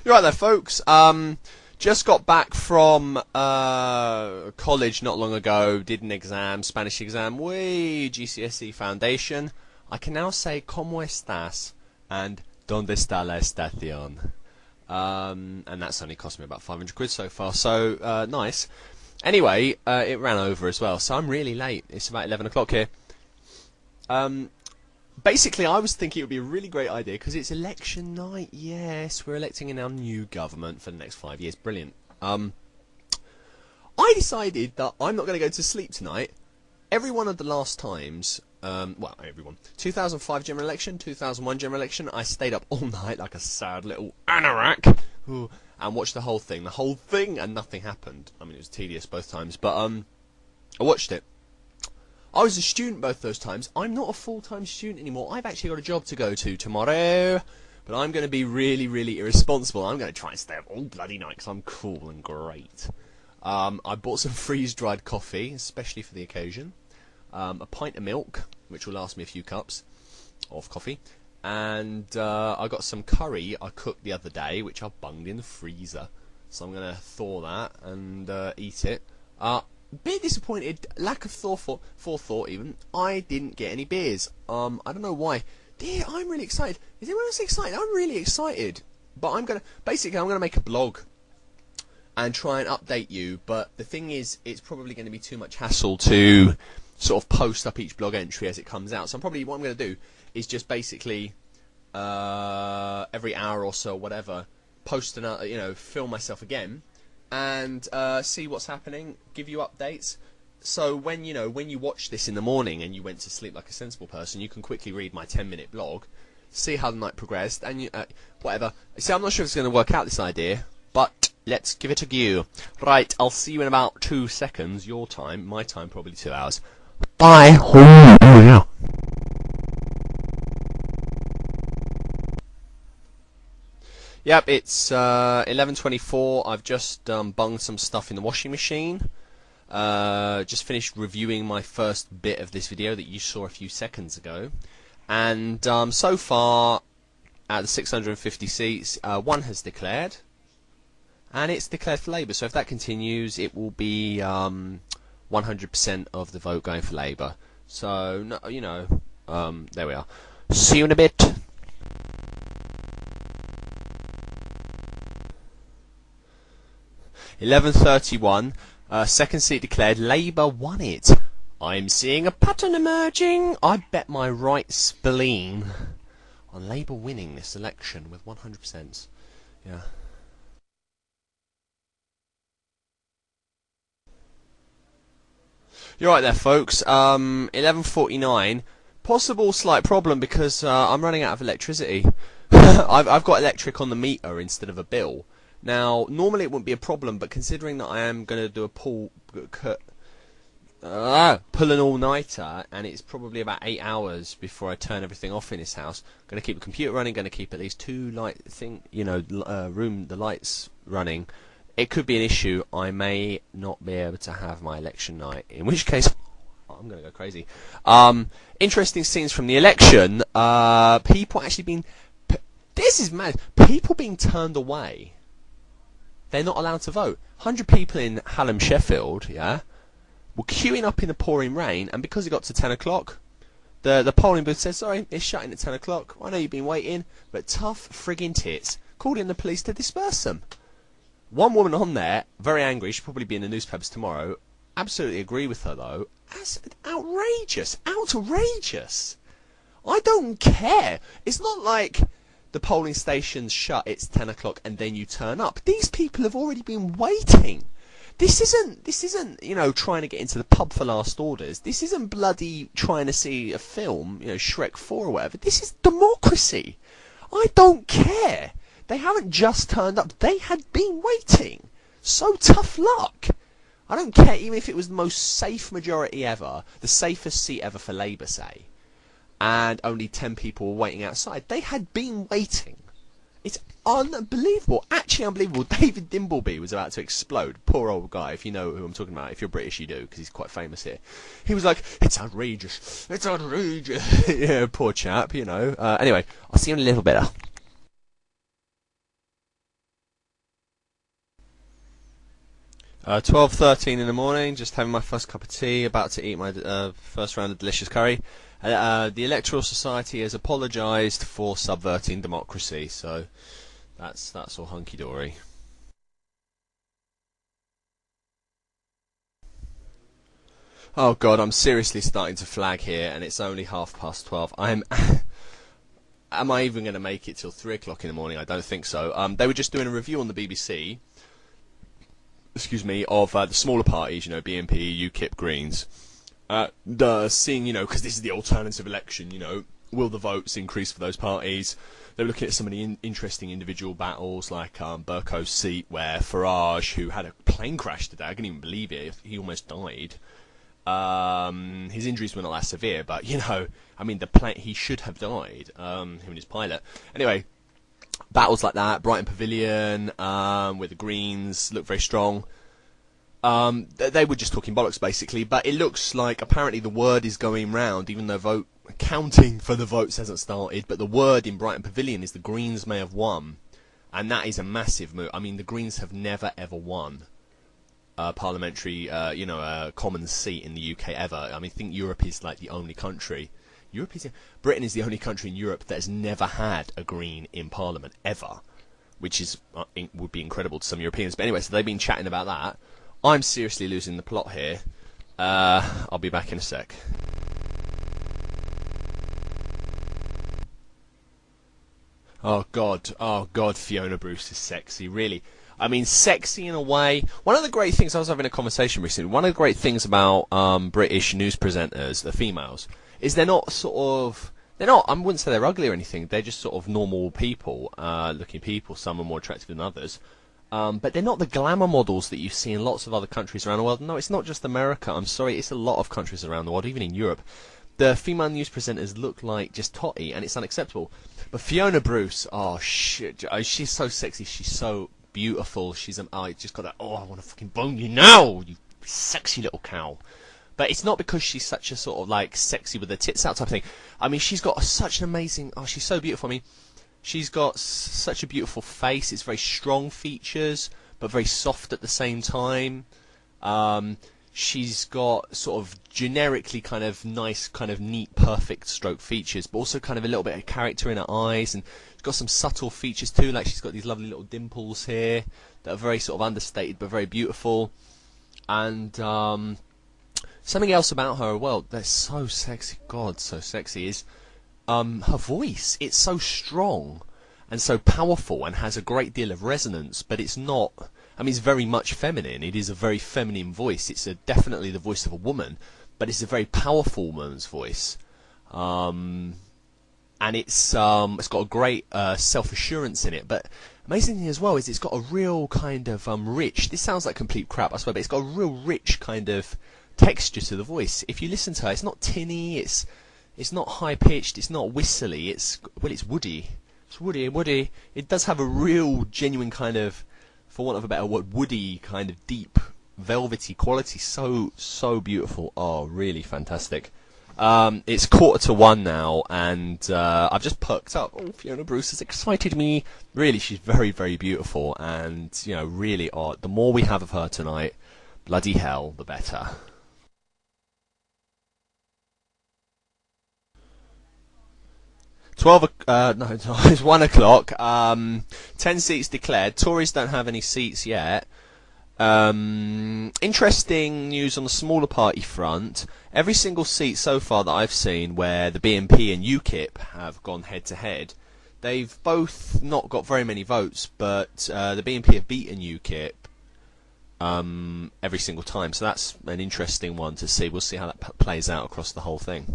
You're right there, folks. Just got back from college not long ago. Did an exam, Spanish exam. GCSE Foundation. I can now say "Cómo estás?" and "¿Dónde está la estación?" And that's only cost me about 500 quid so far. So nice. Anyway, it ran over as well, so I'm really late. It's about 11 o'clock here. Basically, I was thinking it would be a really great idea because it's election night. Yes, we're electing in our new government for the next 5 years. Brilliant. I decided that I'm not going to go to sleep tonight. Every one of the last times, everyone. 2005 general election, 2001 general election, I stayed up all night like a sad little anorak and watched the whole thing, and nothing happened. I mean, it was tedious both times, but I watched it. I was a student both those times. I'm not a full-time student anymore. I've actually got a job to go to tomorrow. But I'm going to be really, really irresponsible. I'm going to try and stay up all bloody night because I'm cool and great. I bought some freeze-dried coffee, especially for the occasion. A pint of milk, which will last me a few cups of coffee. And I got some curry I cooked the other day, which I bunged in the freezer. So I'm going to thaw that and eat it. Bit disappointed, lack of forethought even. I didn't get any beers. I don't know why. Dear, I'm really excited. Is anyone else excited? I'm really excited. But I'm gonna make a blog and try and update you. But the thing is, it's probably going to be too much hassle to sort of post up each blog entry as it comes out. So what I'm going to do is just basically every hour or so, or whatever, post another, film myself again. And see what's happening, give you updates. So when you watch this in the morning and you went to sleep like a sensible person, you can quickly read my 10-minute blog, see how the night progressed, and whatever. See, I'm not sure if it's going to work out, this idea, but let's give it a go. Right, I'll see you in about 2 seconds, your time, my time probably 2 hours. Bye! Oh yeah. Yep, it's 11:24. I've just bunged some stuff in the washing machine. Just finished reviewing my first bit of this video that you saw a few seconds ago. And so far, out of the 650 seats, one has declared. And it's declared for Labour. So if that continues, it will be 100% of the vote going for Labour. So, there we are. See you in a bit. 11:31, second seat declared, Labour won it. I'm seeing a pattern emerging. I bet my right spleen on Labour winning this election with 100%. Yeah. You're right there, folks. 11:49. Possible slight problem because I'm running out of electricity. I've got electric on the meter instead of a bill. Now, normally it wouldn't be a problem, but considering that I am going to do a pull an all-nighter, and it's probably about 8 hours before I turn everything off in this house, I'm going to keep the computer running, going to keep at least the lights running. It could be an issue. I may not be able to have my election night, in which case I'm going to go crazy. Interesting scenes from the election. People actually being... This is mad. People being turned away. They're not allowed to vote. 100 people in Hallam, Sheffield, were queuing up in the pouring rain, and because it got to 10 o'clock, the polling booth said, sorry, it's shutting at 10 o'clock. I know you've been waiting, but tough friggin' tits called in the police to disperse them. One woman on there, very angry, she'll probably be in the newspapers tomorrow. Absolutely agree with her, though. That's outrageous. Outrageous. I don't care. It's not like the polling station's shut, it's 10 o'clock, and then you turn up. These people have already been waiting. This isn't, trying to get into the pub for last orders. This isn't bloody trying to see a film, Shrek 4 or whatever. This is democracy. I don't care. They haven't just turned up. They had been waiting. So tough luck. I don't care even if it was the most safe majority ever, the safest seat ever for Labour, say, and only 10 people were waiting outside. They had been waiting. It's unbelievable. Actually unbelievable. David Dimbleby was about to explode. Poor old guy, if you know who I'm talking about. If you're British, you do, because he's quite famous here. He was like, it's outrageous. It's outrageous. Yeah, poor chap, Anyway, I'll see you in a little bit. 12:13 in the morning, just having my first cup of tea, about to eat my first round of delicious curry. The Electoral Society has apologised for subverting democracy, so that's all hunky-dory. Oh God, I'm seriously starting to flag here, and it's only 12:30. Am I even going to make it till 3 o'clock in the morning? I don't think so. They were just doing a review on the BBC, excuse me, of the smaller parties, BNP, UKIP, Greens. Seeing, because this is the alternative election, will the votes increase for those parties? They were looking at some of the interesting individual battles, like Burko's seat, where Farage, who had a plane crash today, I couldn't even believe it, he almost died. His injuries were not that severe, but the plane, he should have died. Him and his pilot. Anyway, battles like that, Brighton Pavilion, where the Greens look very strong. They were just talking bollocks basically, but it looks like apparently the word is going round, even though counting for the votes hasn't started. But the word in Brighton Pavilion is the Greens may have won, and that is a massive move. I mean, the Greens have never ever won parliamentary, common seat in the UK ever. I mean, I think Europe is like the only country. Britain is the only country in Europe that has never had a Green in Parliament ever, which is would be incredible to some Europeans. But anyway, so they've been chatting about that. I'm seriously losing the plot here. I'll be back in a sec. Oh God, Fiona Bruce is sexy, really. I mean, sexy in a way. One of the great things, I was having a conversation recently, one of the great things about British news presenters, the females, is they're not, I wouldn't say they're ugly or anything, they're just sort of normal people, looking people, some are more attractive than others. But they're not the glamour models that you see in lots of other countries around the world. No, it's not just America, I'm sorry, it's a lot of countries around the world, even in Europe. The female news presenters look like just totty, and it's unacceptable. But Fiona Bruce, oh shit, she's so sexy, she's so beautiful. She's just got that. Oh, I want to fucking bone you now, you sexy little cow. But it's not because she's such a sort of like sexy with her tits out type of thing. I mean, she's got such an amazing. Oh, she's so beautiful. I mean, she's got such a beautiful face. It's very strong features, but very soft at the same time. She's got sort of generically kind of nice, kind of neat, perfect stroke features, but also kind of a little bit of character in her eyes, and she's got some subtle features too, like she's got these lovely little dimples here that are very sort of understated but very beautiful. And something else about her, well, they're so sexy, God, so sexy, is her voice. It's so strong and so powerful and has a great deal of resonance, but it's not. I mean, it's very much feminine. It is a very feminine voice. It's definitely the voice of a woman, but it's a very powerful woman's voice. And it's got a great self-assurance in it. But amazing thing as well is it's got a real kind of rich. This sounds like complete crap, I swear, but it's got a real rich kind of texture to the voice. If you listen to her, it's not tinny. It's not high pitched. It's not whistly. It's woody. It's woody. It does have a real genuine kind of, for want of a better word, woody kind of deep, velvety quality. So beautiful. Oh, really fantastic. It's 1:45 now, and I've just perked up. Oh, Fiona Bruce has excited me. Really, she's very, very beautiful, and really, the more we have of her tonight, bloody hell, the better. 12. No, it's 1 o'clock. 10 seats declared. Tories don't have any seats yet. Interesting news on the smaller party front. Every single seat so far that I've seen where the BNP and UKIP have gone head to head, they've both not got very many votes, but the BNP have beaten UKIP every single time. So that's an interesting one to see. We'll see how that plays out across the whole thing.